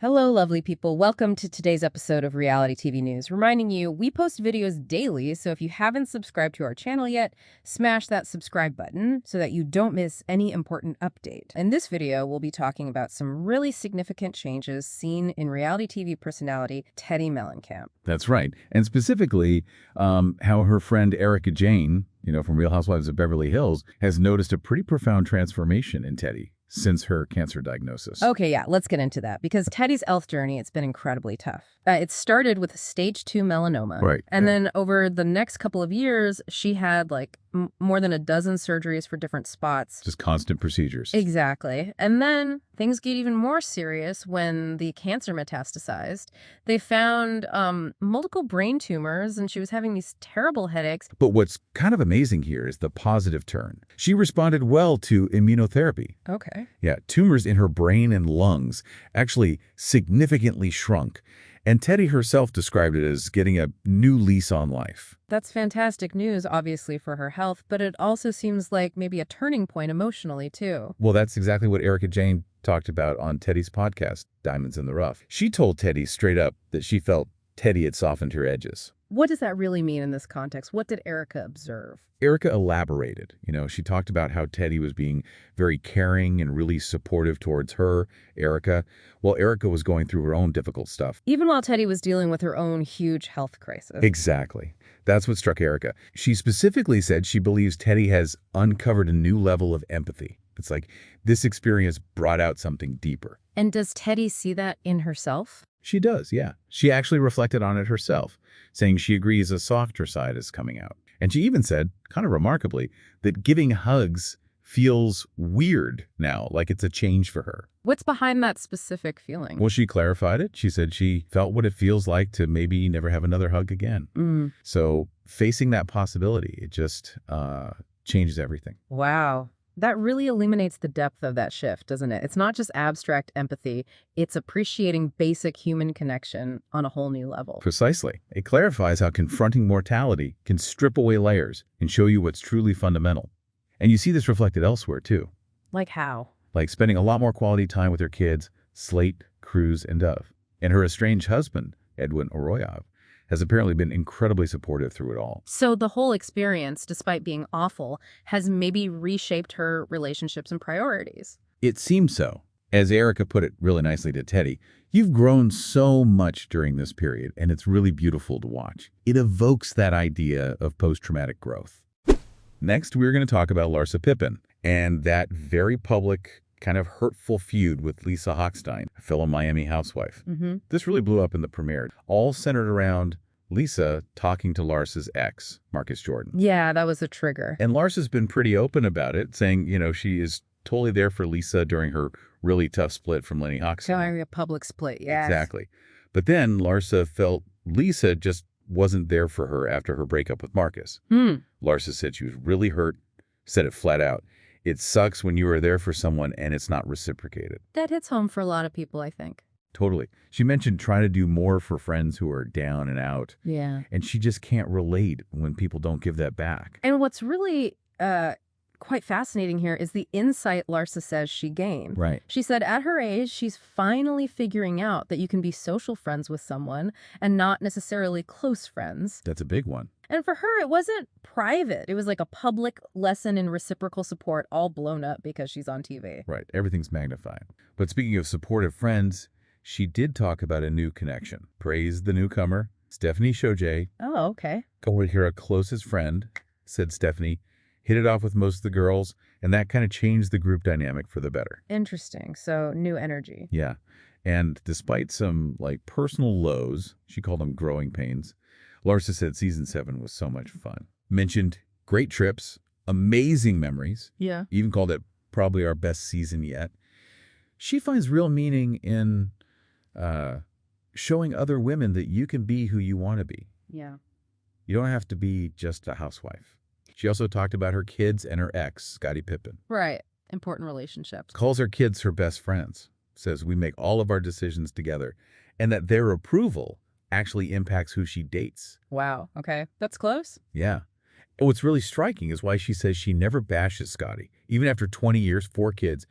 Hello, lovely people. Welcome to today's episode of Reality TV News. Reminding you, we post videos daily, so if you haven't subscribed to our channel yet, smash that subscribe button so that you don't miss any important update. In this video, we'll be talking about some really significant changes seen in reality TV personality Teddi Mellencamp. That's right. And specifically, how her friend Erika Jayne, from Real Housewives of Beverly Hills, has noticed a pretty profound transformation in Teddi since her cancer diagnosis. Okay, yeah, let's get into that. Because Teddi's health journey, it's been incredibly tough. It started with stage 2 melanoma. Right. And then over the next couple of years, she had like more than a dozen surgeries for different spots. Just constant procedures. Exactly. And then things get even more serious when the cancer metastasized. They found multiple brain tumors, and she was having these terrible headaches. But what's kind of amazing here is the positive turn. She responded well to immunotherapy. Okay. Yeah, tumors in her brain and lungs actually significantly shrunk. And Teddi herself described it as getting a new lease on life. That's fantastic news, obviously, for her health, but it also seems like maybe a turning point emotionally, too. Well, that's exactly what Erika Jayne talked about on Teddi's podcast, Diamonds in the Rough. She told Teddi straight up that she felt Teddi had softened her edges. What does that really mean in this context? What did Erika observe? Erika elaborated. She talked about how Teddi was being very caring and really supportive towards her, Erika, while Erika was going through her own difficult stuff. Even while Teddi was dealing with her own huge health crisis. Exactly. That's what struck Erika. She specifically said she believes Teddi has uncovered a new level of empathy. It's like this experience brought out something deeper. And does Teddi see that in herself? She does, yeah. She actually reflected on it herself, saying she agrees a softer side is coming out. And she even said, kind of remarkably, that giving hugs feels weird now, like it's a change for her. What's behind that specific feeling? Well, she clarified it. She said she felt what it feels like to maybe never have another hug again. So facing that possibility, it just changes everything. Wow. That really illuminates the depth of that shift, doesn't it? It's not just abstract empathy, it's appreciating basic human connection on a whole new level. Precisely. It clarifies how confronting mortality can strip away layers and show you what's truly fundamental. And you see this reflected elsewhere, too. Like how? Like spending a lot more quality time with her kids, Slate, Cruz, and Dove. And her estranged husband, Edwin Arroyo, has apparently been incredibly supportive through it all. So the whole experience, despite being awful, has maybe reshaped her relationships and priorities. It seems so. As Erika put it really nicely to Teddi, you've grown so much during this period, and it's really beautiful to watch. It evokes that idea of post-traumatic growth. Next, we're going to talk about Larsa Pippen and that very public, kind of hurtful feud with Lisa Hochstein, a fellow Miami housewife. This really blew up in the premiere, all centered around Lisa talking to Larsa's ex, Marcus Jordan. Yeah, that was a trigger. And Larsa's been pretty open about it, saying, she is totally there for Lisa during her really tough split from Lenny Hochstein. Showing a public split, yeah. Exactly. But then Larsa felt Lisa just wasn't there for her after her breakup with Marcus. Larsa said she was really hurt, said it flat out. It sucks when you are there for someone and it's not reciprocated. That hits home for a lot of people, I think. Totally. She mentioned trying to do more for friends who are down and out. Yeah. And she just can't relate when people don't give that back. And what's really quite fascinating here is the insight Larsa says she gained. Right. She said at her age, she's finally figuring out that you can be social friends with someone and not necessarily close friends. That's a big one. And for her, it wasn't private. It was like a public lesson in reciprocal support, all blown up because she's on TV. Right. Everything's magnified. But speaking of supportive friends, she did talk about a new connection. Praised the newcomer, Stephanie Shojay. Oh, okay. Called her closest friend, said Stephanie. Hit it off with most of the girls, and that kind of changed the group dynamic for the better. Interesting. So new energy. Yeah. And despite some personal lows, she called them growing pains, Larsa said season 7 was so much fun. Mentioned great trips, amazing memories. Yeah. Even called it probably our best season yet. She finds real meaning in showing other women that you can be who you want to be. Yeah. You don't have to be just a housewife. She also talked about her kids and her ex, Scottie Pippen. Right. Important relationships. Calls her kids her best friends. Says we make all of our decisions together. And that their approval actually impacts who she dates. Wow. Okay. That's close. Yeah. And what's really striking is why she says she never bashes Scotty. Even after 20 years, 4 kids.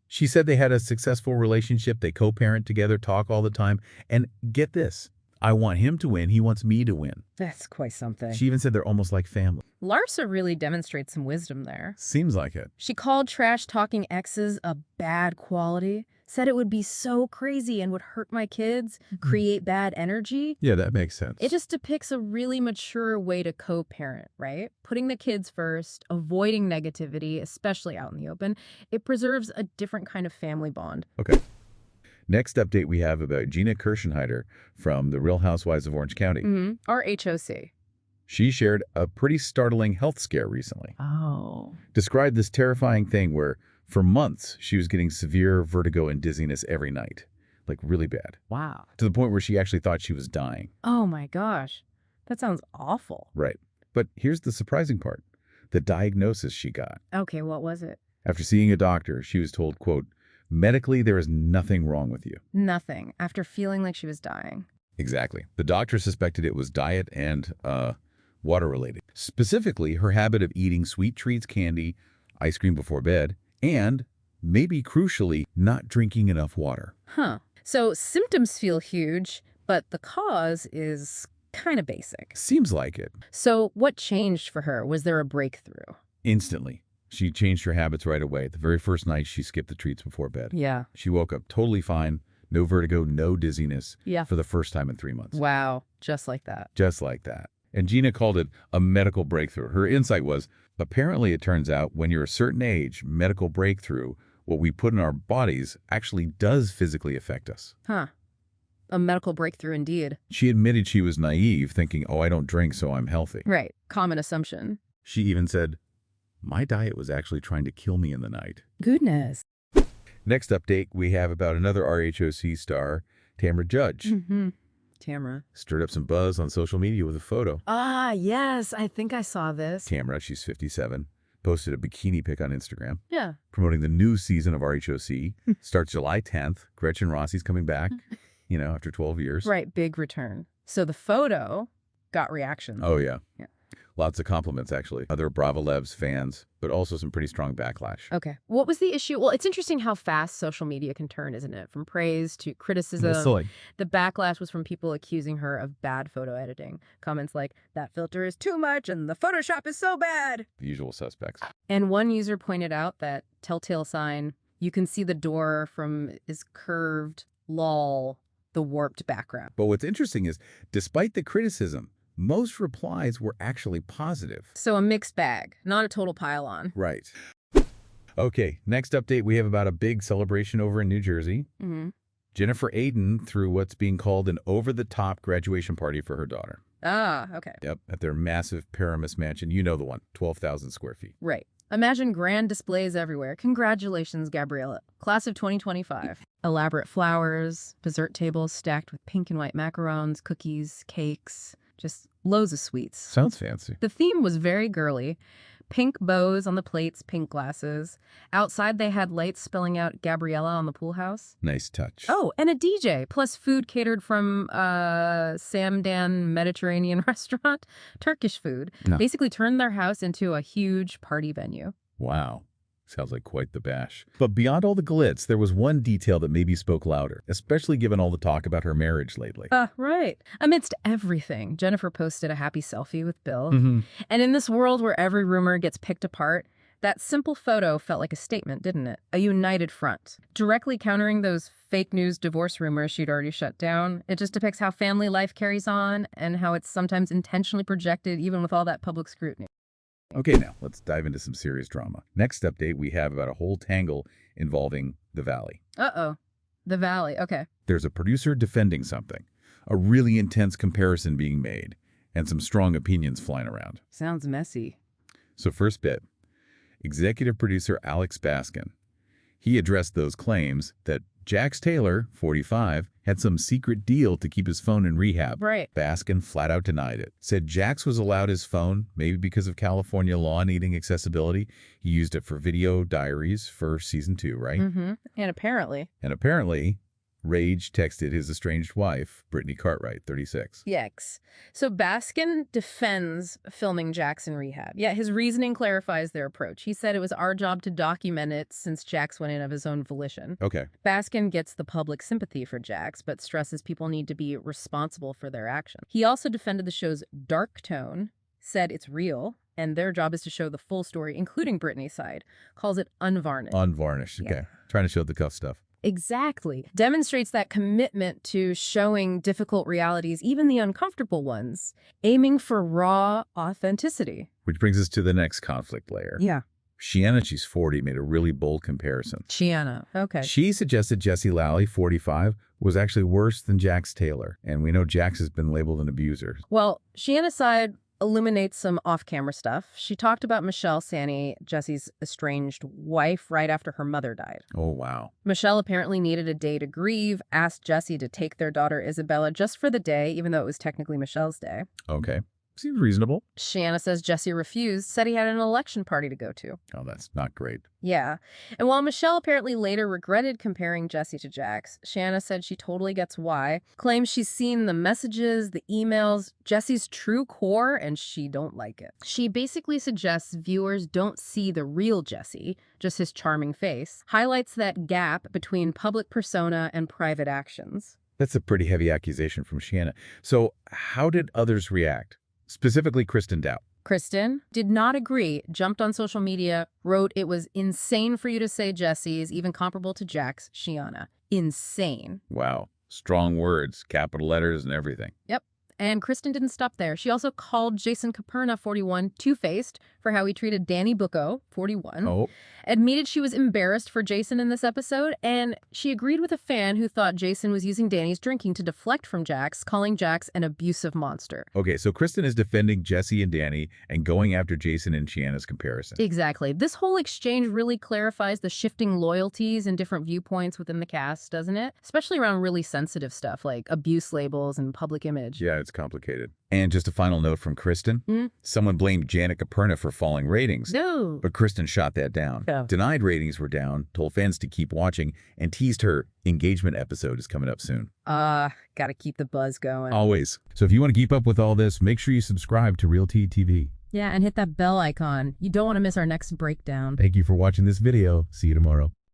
She said they had a successful relationship. They co-parent together, talk all the time. And get this, I want him to win. He wants me to win. That's quite something. She even said they're almost like family. Larsa really demonstrates some wisdom there. Seems like it. She called trash-talking exes a bad quality, said it would be so crazy and would hurt my kids, create bad energy. Yeah, that makes sense. It just depicts a really mature way to co-parent, right? Putting the kids first, avoiding negativity, especially out in the open. It preserves a different kind of family bond. Okay. Next update we have about Gina Kirschenheiter from the Real Housewives of Orange County. RHOC. She shared a pretty startling health scare recently. Oh. Described this terrifying thing where, for months, she was getting severe vertigo and dizziness every night. Like, really bad. Wow. To the point where she actually thought she was dying. Oh my gosh. That sounds awful. Right. But here's the surprising part. The diagnosis she got. Okay, what was it? After seeing a doctor, she was told, quote, medically, there is nothing wrong with you. Nothing. After feeling like she was dying. Exactly. The doctor suspected it was diet and, water-related. Specifically, her habit of eating sweet treats, candy, ice cream before bed, and, maybe crucially, not drinking enough water. Huh. So symptoms feel huge, but the cause is kind of basic. Seems like it. So what changed for her? Was there a breakthrough? Instantly. She changed her habits right away. The very first night, she skipped the treats before bed. Yeah. She woke up totally fine, no vertigo, no dizziness, for the first time in 3 months. Wow. Just like that. Just like that. And Gina called it a medical breakthrough. Her insight was, apparently it turns out when you're a certain age, medical breakthrough, what we put in our bodies actually does physically affect us. Huh. A medical breakthrough indeed. She admitted she was naive, thinking, oh, I don't drink, so I'm healthy. Right. Common assumption. She even said, my diet was actually trying to kill me in the night. Goodness. Next update, we have about another RHOC star, Tamra Judge. Tamra. Stirred up some buzz on social media with a photo. Ah, yes. I think I saw this. Tamra, she's 57, posted a bikini pic on Instagram. Yeah. Promoting the new season of RHOC. Starts July 10th. Gretchen Rossi's coming back, after 12 years. Right. Big return. So the photo got reactions. Oh, yeah. Yeah. Lots of compliments, actually. Other Bravo Labs fans, but also some pretty strong backlash. Okay. What was the issue? Well, it's interesting how fast social media can turn, isn't it? From praise to criticism. The backlash was from people accusing her of bad photo editing. Comments like, that filter is too much and the Photoshop is so bad. The usual suspects. And one user pointed out that telltale sign, you can see the door is curved, lol, the warped background. But what's interesting is, despite the criticism, most replies were actually positive. So a mixed bag, not a total pile-on. Right. Okay, next update, we have about a big celebration over in New Jersey. Jennifer Aydin threw what's being called an over-the-top graduation party for her daughter. Ah, okay. Yep, at their massive Paramus mansion. You know the one, 12,000 square feet. Right. Imagine grand displays everywhere. Congratulations, Gabriella. Class of 2025. Elaborate flowers, dessert tables stacked with pink and white macarons, cookies, cakes. Just loads of sweets. Sounds fancy. The theme was very girly. Pink bows on the plates, pink glasses. Outside, they had lights spelling out Gabriella on the pool house. Nice touch. Oh, and a DJ, plus food catered from Samdan Mediterranean restaurant. Turkish food. No. Basically turned their house into a huge party venue. Wow. Sounds like quite the bash. But beyond all the glitz, there was one detail that maybe spoke louder, especially given all the talk about her marriage lately. Right. Amidst everything, Jennifer posted a happy selfie with Bill. And in this world where every rumor gets picked apart, that simple photo felt like a statement, didn't it? A united front. Directly countering those fake news divorce rumors she'd already shut down. It just depicts how family life carries on and how it's sometimes intentionally projected even with all that public scrutiny. Okay, now, let's dive into some serious drama. Next update, we have about a whole tangle involving the Valley. Uh-oh. The Valley, okay. There's a producer defending something, a really intense comparison being made, and some strong opinions flying around. Sounds messy. So first bit, executive producer Alex Baskin. He addressed those claims that Jax Taylor, 45, had some secret deal to keep his phone in rehab. Right. Baskin flat out denied it. Said Jax was allowed his phone, maybe because of California law needing accessibility. He used it for video diaries for season 2, right? And apparently, Rage texted his estranged wife, Brittany Cartwright, 36. Yikes. So Baskin defends filming Jack's in rehab. Yet his reasoning clarifies their approach. He said it was our job to document it since Jax went in of his own volition. Okay. Baskin gets the public sympathy for Jax, but stresses people need to be responsible for their actions. He also defended the show's dark tone, said it's real, and their job is to show the full story, including Brittany's side. Calls it unvarnished. Unvarnished, okay. Yeah. Trying to show the cuff stuff. Exactly. Demonstrates that commitment to showing difficult realities, even the uncomfortable ones, aiming for raw authenticity. Which brings us to the next conflict layer. Yeah. Shiana, she's 40, made a really bold comparison. Shiana. Okay. She suggested Jesse Lally, 45, was actually worse than Jax Taylor. And we know Jax has been labeled an abuser. Well, Shiana's side illuminates some off-camera stuff. She talked about Michelle Sani, Jesse's estranged wife, right after her mother died. Oh, wow. Michelle apparently needed a day to grieve, asked Jesse to take their daughter Isabella just for the day, even though it was technically Michelle's day. Okay. Seems reasonable. Shiana says Jesse refused, said he had an election party to go to. Oh, that's not great. Yeah. And while Michelle apparently later regretted comparing Jesse to Jax, Shiana said she totally gets why, claims she's seen the messages, the emails, Jesse's true core, and she don't like it. She basically suggests viewers don't see the real Jesse, just his charming face, highlights that gap between public persona and private actions. That's a pretty heavy accusation from Shiana. So how did others react? Specifically, Kristen Dow. Kristen did not agree, jumped on social media, wrote it was insane for you to say Jesse is even comparable to Jax, Shiana. Insane. Wow. Strong words, capital letters and everything. Yep. And Kristen didn't stop there. She also called Jason Caperna, 41, two-faced for how he treated Danny Bucco, 41. Oh. Admitted she was embarrassed for Jason in this episode, and she agreed with a fan who thought Jason was using Danny's drinking to deflect from Jax, calling Jax an abusive monster. Okay, so Kristen is defending Jesse and Danny and going after Jason and Shiana's comparison. Exactly. This whole exchange really clarifies the shifting loyalties and different viewpoints within the cast, doesn't it? Especially around really sensitive stuff like abuse labels and public image. Yeah, it's complicated. And just a final note from Kristen. Someone blamed Janet Caperna for falling ratings. No. But Kristen shot that down. Yeah. Denied ratings were down, told fans to keep watching, and teased her engagement episode is coming up soon. Gotta keep the buzz going. Always. So if you want to keep up with all this, make sure you subscribe to Realty TV. Yeah, and hit that bell icon. You don't want to miss our next breakdown. Thank you for watching this video. See you tomorrow.